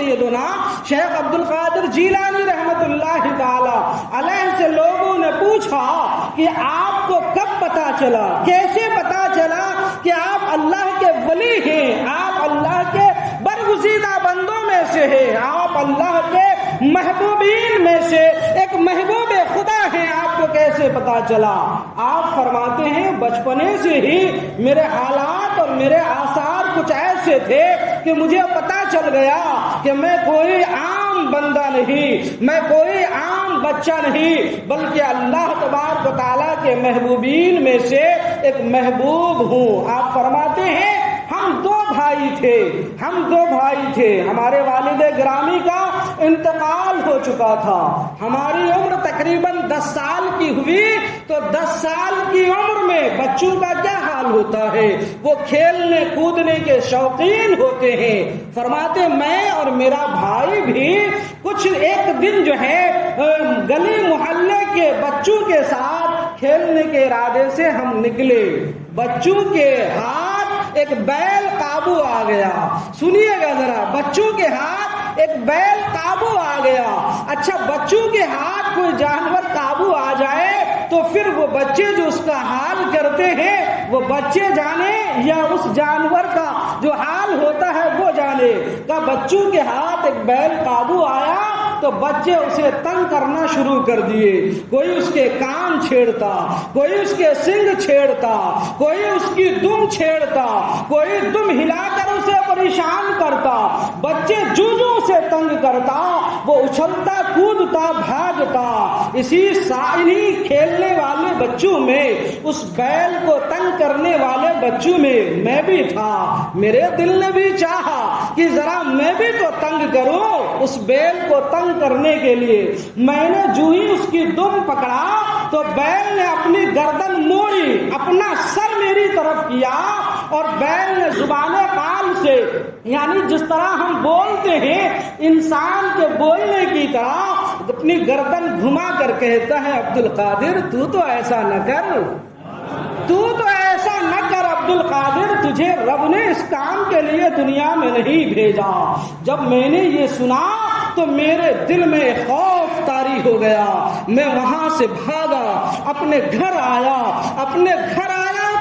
سیدنا شیخ عبد القادر جیلانی رحمت اللہ تعالی علیہ سے لوگوں نے پوچھا کہ آپ کو کب پتا چلا، کیسے پتا چلا کہ آپ اللہ کے ولی ہیں، آپ اللہ کے برگزیدہ بندوں میں سے ہیں، آپ اللہ کے محبوبین میں سے ایک محبوب خدا ہیں، آپ کو کیسے پتا چلا؟ آپ فرماتے ہیں بچپنے سے ہی میرے حالات اور میرے آثار کچھ ایسے تھے کہ مجھے پتا چل گیا کہ میں کوئی عام بندہ نہیں، میں کوئی عام بچہ نہیں، بلکہ اللہ تبارک و تعالیٰ کے محبوبین میں سے ایک محبوب ہوں۔ آپ فرماتے ہیں ہم دو بھائی تھے، ہمارے والد گرامی کا انتقال ہو چکا تھا، ہماری عمر تقریباً 10 سال کی ہوئی تو 10 سال کی عمر میں بچوں کا کیا حال ہوتا ہے، وہ کھیلنے کودنے کے شوقین ہوتے ہیں۔ فرماتے میں اور میرا بھائی بھی کچھ ایک دن جو ہے گلی محلے کے بچوں کے ساتھ کھیلنے کے ارادے سے ہم نکلے، بچوں کے ہاتھ ایک بیل قابو آ گیا۔ سنیے گا ذرا، بچوں کے ہاتھ ایک بیل قابو آ گیا۔ اچھا، بچوں کے ہاتھ کوئی جانور قابو آ جائے تو پھر وہ بچے جو اس کا حال کرتے ہیں وہ بچے جانے یا اس جانور کا جو حال ہوتا ہے وہ جانے۔ کہ بچوں کے ہاتھ ایک بیل قابو آیا تو بچے اسے تنگ کرنا شروع کر دیے، کوئی اس کے کان چھیڑتا، کوئی اس کے سنگ چھیڑتا، کوئی اس کی دم چھیڑتا، کوئی دم ہلا کر اسے پریشان کرتا، بچے جو اسے تنگ کرتا وہ اچھلتا کودتا بھاگتا۔ انہی کھیلنے والے بچوں میں، اس بیل کو تنگ کرنے والے بچوں میں بھی تھا۔ میرے دل نے بھی چاہا کہ ذرا میں بھی تو تنگ کروں اس بیل کو تنگ کرنے کے لیے۔ میں نے جو ہی اس کی دم پکڑا تو بیل نے اپنی گردن موڑی، اپنا سر میری طرف کیا اور بیل نے زبان قال سے، یعنی جس طرح ہم بولتے ہیں انسان کے بولنے کی طرح، اپنی گردن گھما کر کہتا ہے عبد القادر تو ایسا نہ کر، تو ایسا نہ کر عبد القادر، تجھے رب نے اس کام کے لیے دنیا میں نہیں بھیجا۔ جب میں نے یہ سنا تو میرے دل میں خوف طاری ہو گیا، میں وہاں سے بھاگا، اپنے گھر آیا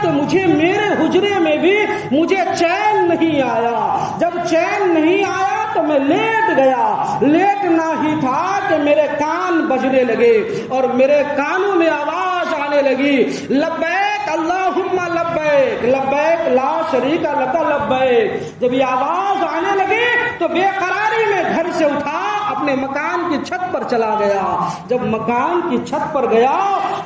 تو مجھے میرے حجرے میں بھی مجھے چین نہیں آیا۔ جب چین نہیں آیا تو میں لیٹ گیا، لیٹنا ہی تھا کہ میرے کان بجنے لگے اور میرے کانوں میں آواز آنے لگی، لبیک اللہم لبیک، لبیک لا شریک لک لبیک۔ جب یہ آواز آنے لگی تو بے قراری میں گھر سے اٹھا، اپنے مکان کی چھت پر چلا گیا۔ جب مکان کی چھت پر گیا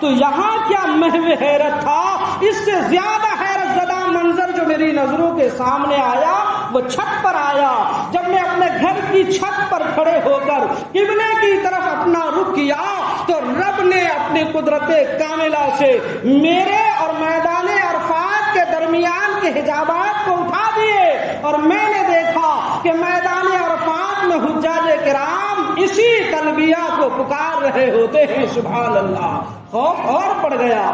تو یہاں کیا محو حیرت تھا، اس سے زیادہ حیرت زدہ منظر جو میری نظروں کے سامنے آیا وہ چھت پر آیا۔ جب میں اپنے گھر کی چھت پر کھڑے ہو کر قبلے کی طرف اپنا رخ کیا تو رب نے اپنی قدرت کاملہ سے میرے اور میدان عرفات کے درمیان کے حجابات کو اٹھا دیے اور میں نے دیکھا کہ میدان عرفات میں حجاج کرام اسی تلبیہ کو پکار رہے ہوتے ہیں۔ سبحان اللہ، خوف اور بڑھ گیا،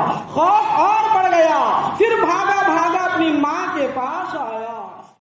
پھر بھاگا اپنی ماں کے پاس آیا۔